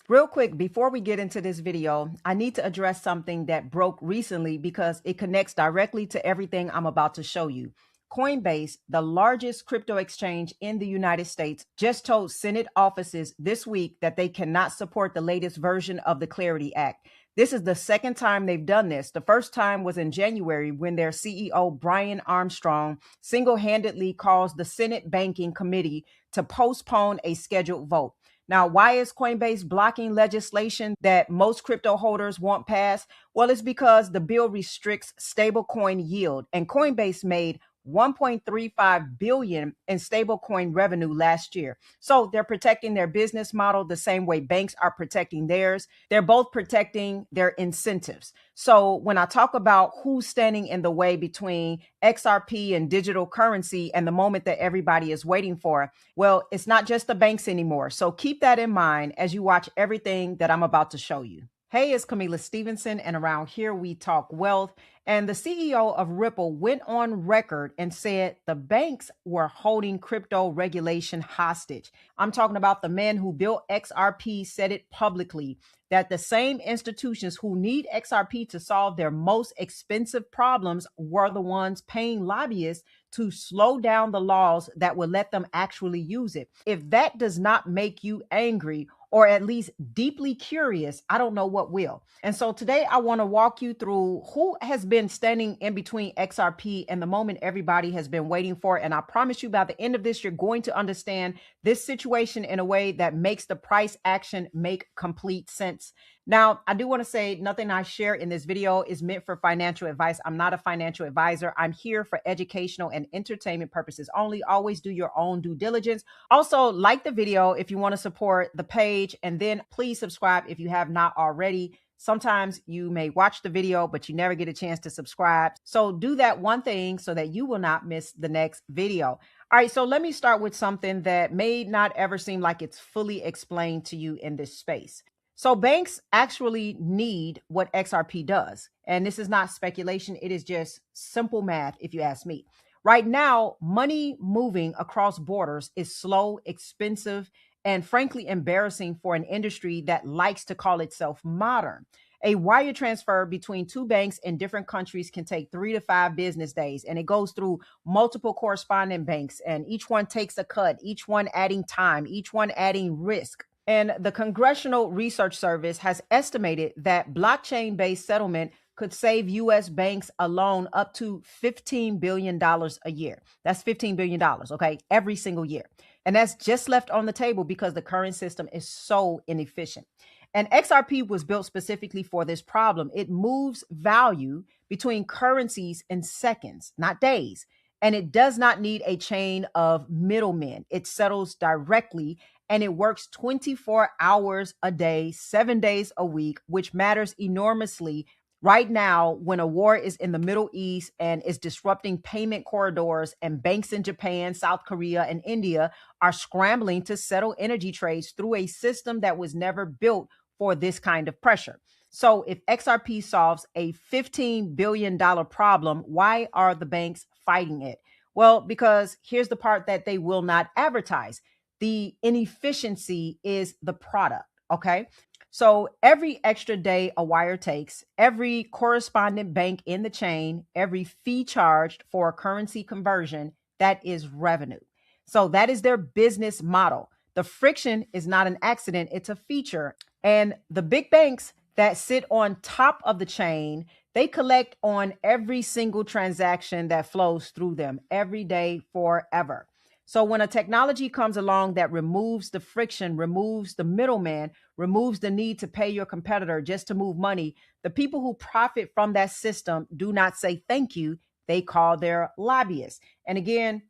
Real quick, before we get into this video, I need to address something that broke recently because it connects directly to everything I'm about to show you. Coinbase, the largest crypto exchange in the United States, just told Senate offices this week that they cannot support the latest version of the Clarity Act. This is the second time they've done this. The first time was in January when their CEO, Brian Armstrong, single-handedly caused the Senate Banking Committee to postpone a scheduled vote. Now, why is Coinbase blocking legislation that most crypto holders want passed? Well, it's because the bill restricts stablecoin yield, and Coinbase made 1.35 billion in stablecoin revenue last year. So they're protecting their business model the same way banks are protecting theirs. They're both protecting their incentives. So when I talk about who's standing in the way between XRP and digital currency and the moment that everybody is waiting for, well, it's not just the banks anymore. So keep that in mind as you watch everything that I'm about to show you. Hey, it's Camila Stevenson, and around here we talk wealth. And the CEO of Ripple went on record and said the banks were holding crypto regulation hostage. I'm talking about the man who built XRP said it publicly, that the same institutions who need XRP to solve their most expensive problems were the ones paying lobbyists to slow down the laws that would let them actually use it. If that does not make you angry, or at least deeply curious, I don't know what will. And so today I want to walk you through who has been standing in between XRP and the moment everybody has been waiting for. And I promise you by the end of this, you're going to understand this situation in a way that makes the price action make complete sense. Now, I do want to say nothing I share in this video is meant for financial advice. I'm not a financial advisor. I'm here for educational and entertainment purposes only. Always do your own due diligence. Also, like the video if you want to support the page, and then please subscribe if you have not already. Sometimes you may watch the video, but you never get a chance to subscribe. So do that one thing so that you will not miss the next video. All right, so let me start with something that may not ever seem like it's fully explained to you in this space. So banks actually need what XRP does. And this is not speculation. It is just simple math, if you ask me. Right now, money moving across borders is slow, expensive, and frankly embarrassing for an industry that likes to call itself modern. A wire transfer between two banks in different countries can take 3 to 5 business days, and it goes through multiple correspondent banks, and each one takes a cut, each one adding time, each one adding risk. And the Congressional Research Service has estimated that blockchain-based settlement could save U.S. banks alone up to $15 billion a year. That's $15 billion, okay, every single year. And that's just left on the table because the current system is so inefficient. And XRP was built specifically for this problem. It moves value between currencies in seconds, not days. And it does not need a chain of middlemen. It settles directly, and it works 24 hours a day, 7 days a week, which matters enormously right now when a war is in the Middle East and is disrupting payment corridors, and banks in Japan, South Korea, and India are scrambling to settle energy trades through a system that was never built for this kind of pressure. So if XRP solves a $15 billion problem, why are the banks fighting it? Well, because here's the part that they will not advertise. The inefficiency is the product, okay? So every extra day a wire takes, every correspondent bank in the chain, every fee charged for a currency conversion, that is revenue. So that is their business model. The friction is not an accident, it's a feature. And the big banks that sit on top of the chain, they collect on every single transaction that flows through them every day forever. So when a technology comes along that removes the friction, removes the middleman, removes the need to pay your competitor just to move money, the people who profit from that system do not say thank you. They call their lobbyists. And again,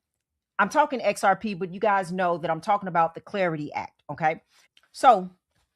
I'm talking XRP, but you guys know that I'm talking about the Clarity Act, okay? So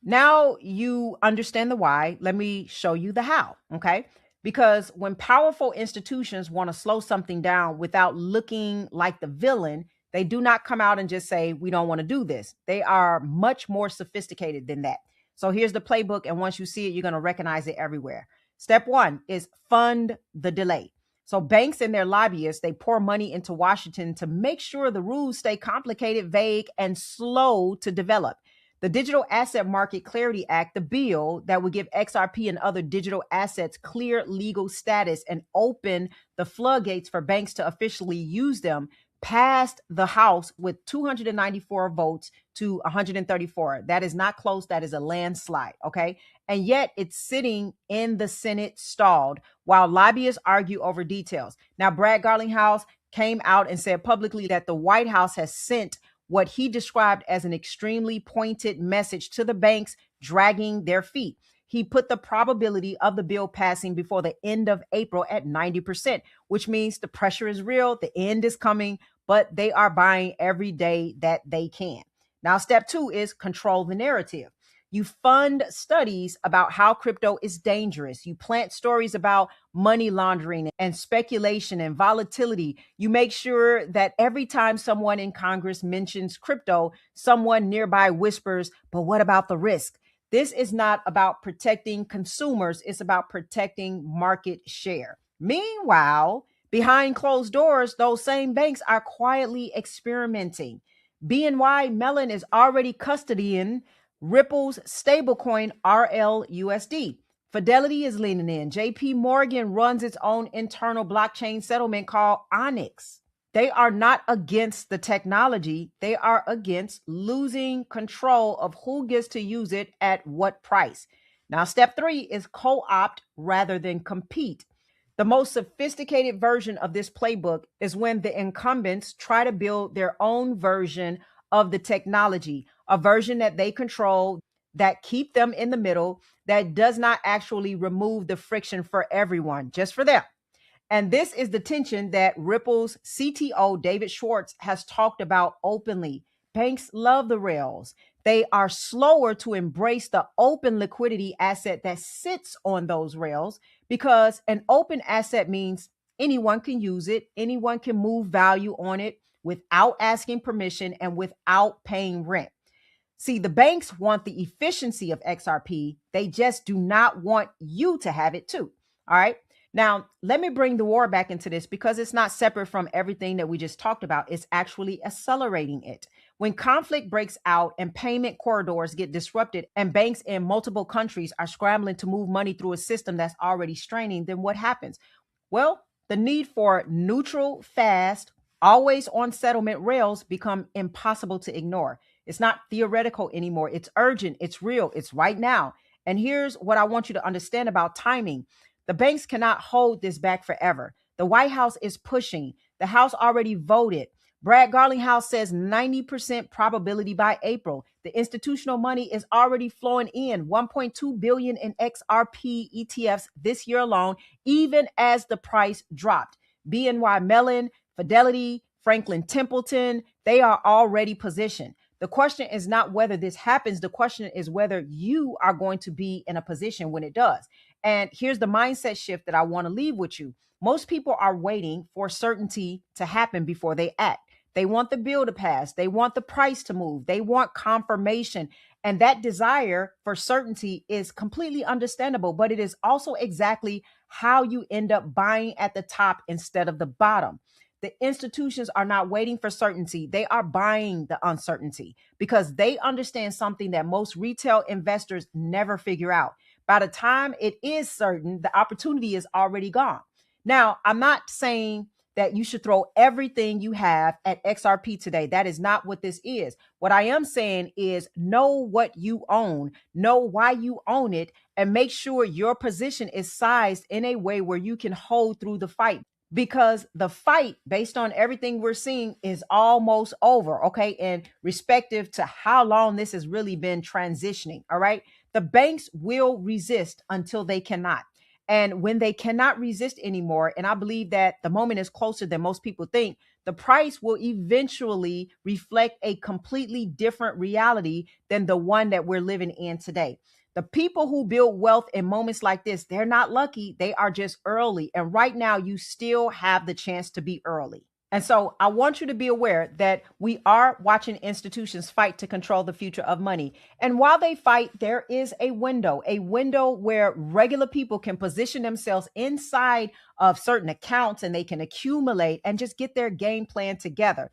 now you understand the why. Let me show you the how, okay? Because when powerful institutions want to slow something down without looking like the villain, they do not come out and just say, we don't want to do this. They are much more sophisticated than that. So here's the playbook. And once you see it, you're going to recognize it everywhere. Step 1 is fund the delay. So banks and their lobbyists, they pour money into Washington to make sure the rules stay complicated, vague, and slow to develop. The Digital Asset Market Clarity Act, the bill that would give XRP and other digital assets clear legal status and open the floodgates for banks to officially use them, passed the House with 294 votes to 134. That is not close. That is a landslide. Okay. And yet it's sitting in the Senate stalled while lobbyists argue over details. Now, Brad Garlinghouse came out and said publicly that the White House has sent what he described as an extremely pointed message to the banks dragging their feet. He put the probability of the bill passing before the end of April at 90%, which means the pressure is real, the end is coming, but they are buying every day that they can. Now, step 2 is control the narrative. You fund studies about how crypto is dangerous. You plant stories about money laundering and speculation and volatility. You make sure that every time someone in Congress mentions crypto, someone nearby whispers, but what about the risk? This is not about protecting consumers. It's about protecting market share. Meanwhile, behind closed doors, those same banks are quietly experimenting. BNY Mellon is already custodying Ripple's stablecoin RLUSD. Fidelity is leaning in. JP Morgan runs its own internal blockchain settlement called Onyx. They are not against the technology. They are against losing control of who gets to use it at what price. Now, step 3 is co-opt rather than compete. The most sophisticated version of this playbook is when the incumbents try to build their own version of the technology, a version that they control, that keep them in the middle, that does not actually remove the friction for everyone, just for them. And this is the tension that Ripple's CTO, David Schwartz, has talked about openly. Banks love the rails. They are slower to embrace the open liquidity asset that sits on those rails because an open asset means anyone can use it, anyone can move value on it without asking permission and without paying rent. See, the banks want the efficiency of XRP. They just do not want you to have it too. All right. Now, let me bring the war back into this because it's not separate from everything that we just talked about. It's actually accelerating it. When conflict breaks out and payment corridors get disrupted and banks in multiple countries are scrambling to move money through a system that's already straining, then what happens? Well, the need for neutral, fast, always on settlement rails become impossible to ignore. It's not theoretical anymore. It's urgent. It's real. It's right now. And here's what I want you to understand about timing. The banks cannot hold this back forever. The White House is pushing. The House already voted. Brad Garlinghouse says 90% probability by April. The institutional money is already flowing in, 1.2 billion in XRP ETFs this year alone, even as the price dropped. BNY Mellon, Fidelity, Franklin Templeton, they are already positioned. The question is not whether this happens. The question is whether you are going to be in a position when it does. And here's the mindset shift that I want to leave with you. Most people are waiting for certainty to happen before they act. They want the bill to pass. They want the price to move. They want confirmation. And that desire for certainty is completely understandable, but it is also exactly how you end up buying at the top instead of the bottom. The institutions are not waiting for certainty. They are buying the uncertainty because they understand something that most retail investors never figure out. By the time it is certain, the opportunity is already gone. Now, I'm not saying that you should throw everything you have at XRP today. That is not what this is. What I am saying is know what you own, know why you own it, and make sure your position is sized in a way where you can hold through the fight. Because the fight, based on everything we're seeing, is almost over, okay? And respective to how long this has really been transitioning, all right? The banks will resist until they cannot. And when they cannot resist anymore, and I believe that the moment is closer than most people think, the price will eventually reflect a completely different reality than the one that we're living in today. The people who build wealth in moments like this, they're not lucky. They are just early. And right now, you still have the chance to be early. And so I want you to be aware that we are watching institutions fight to control the future of money. And while they fight, there is a window where regular people can position themselves inside of certain accounts and they can accumulate and just get their game plan together.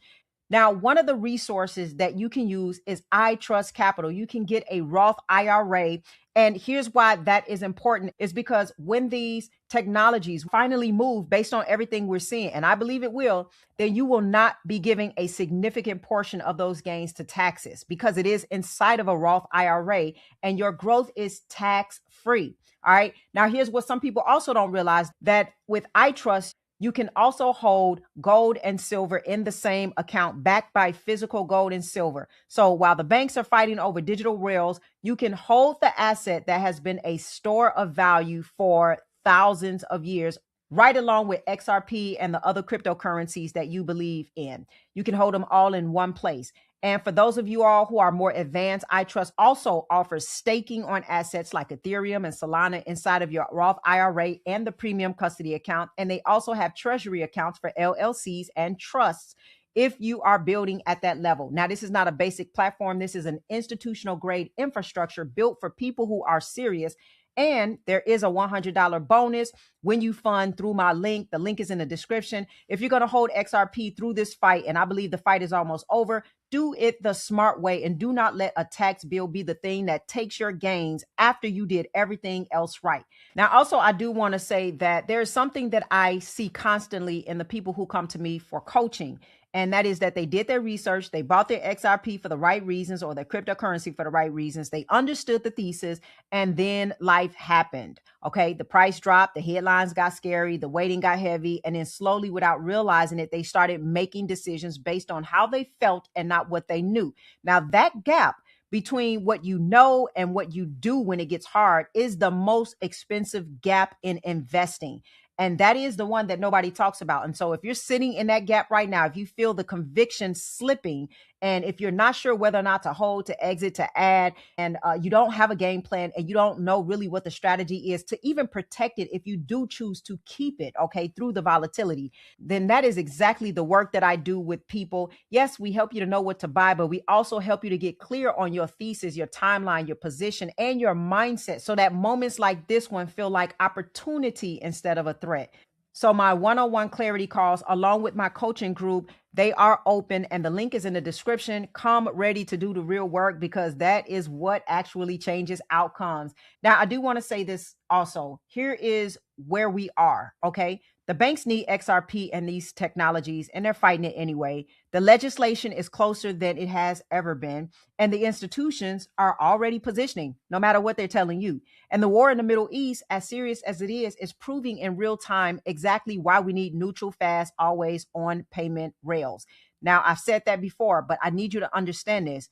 Now, one of the resources that you can use is I Trust Capital. You can get a Roth IRA. And here's why that is important is because when these technologies finally move based on everything we're seeing, and I believe it will, then you will not be giving a significant portion of those gains to taxes because it is inside of a Roth IRA and your growth is tax free. All right. Now, here's what some people also don't realize that with iTrust, you can also hold gold and silver in the same account backed by physical gold and silver. So while the banks are fighting over digital rails, you can hold the asset that has been a store of value for thousands of years, right along with XRP and the other cryptocurrencies that you believe in. You can hold them all in one place. And for those of you all who are more advanced, iTrust also offers staking on assets like Ethereum and Solana inside of your Roth IRA and the premium custody account. And they also have treasury accounts for LLCs and trusts if you are building at that level. Now, this is not a basic platform. This is an institutional grade infrastructure built for people who are serious. And there is a $100 bonus when you fund through my link. The link is in the description. If you're going to hold XRP through this fight, and I believe the fight is almost over, do it the smart way and do not let a tax bill be the thing that takes your gains after you did everything else right. Now, also, I do want to say that there's something that I see constantly in the people who come to me for coaching. And that is that they did their research, they bought their XRP for the right reasons or their cryptocurrency for the right reasons. They understood the thesis and then life happened. Okay, the price dropped, the headlines got scary, the waiting got heavy, and then slowly without realizing it, they started making decisions based on how they felt and not what they knew. Now that gap between what you know and what you do when it gets hard is the most expensive gap in investing. And that is the one that nobody talks about. And so if you're sitting in that gap right now, if you feel the conviction slipping, and if you're not sure whether or not to hold, to exit, to add, and you don't have a game plan and you don't know really what the strategy is to even protect it if you do choose to keep it, okay, through the volatility, then that is exactly the work that I do with people. Yes, we help you to know what to buy, but we also help you to get clear on your thesis, your timeline, your position, and your mindset so that moments like this one feel like opportunity instead of a threat. So my one-on-one clarity calls along with my coaching group, they are open and the link is in the description. Come ready to do the real work because that is what actually changes outcomes. Now, I do want to say this also. Here is where we are, okay? The banks need XRP and these technologies, and they're fighting it anyway. The legislation is closer than it has ever been, and the institutions are already positioning, no matter what they're telling you. And the war in the Middle East, as serious as it is proving in real time exactly why we need neutral, fast, always on payment rails. Now, I've said that before, but I need you to understand this.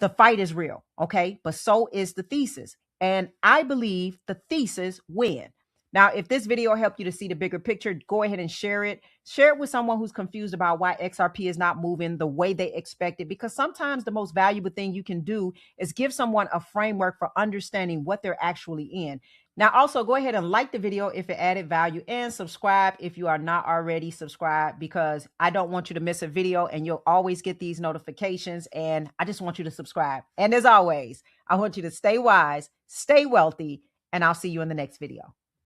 The fight is real, okay? But so is the thesis. And I believe the thesis win. Now, if this video helped you to see the bigger picture, go ahead and share it. Share it with someone who's confused about why XRP is not moving the way they expected, because sometimes the most valuable thing you can do is give someone a framework for understanding what they're actually in. Now, also go ahead and like the video if it added value and subscribe if you are not already subscribed, because I don't want you to miss a video and you'll always get these notifications. And I just want you to subscribe. And as always, I want you to stay wise, stay wealthy, and I'll see you in the next video.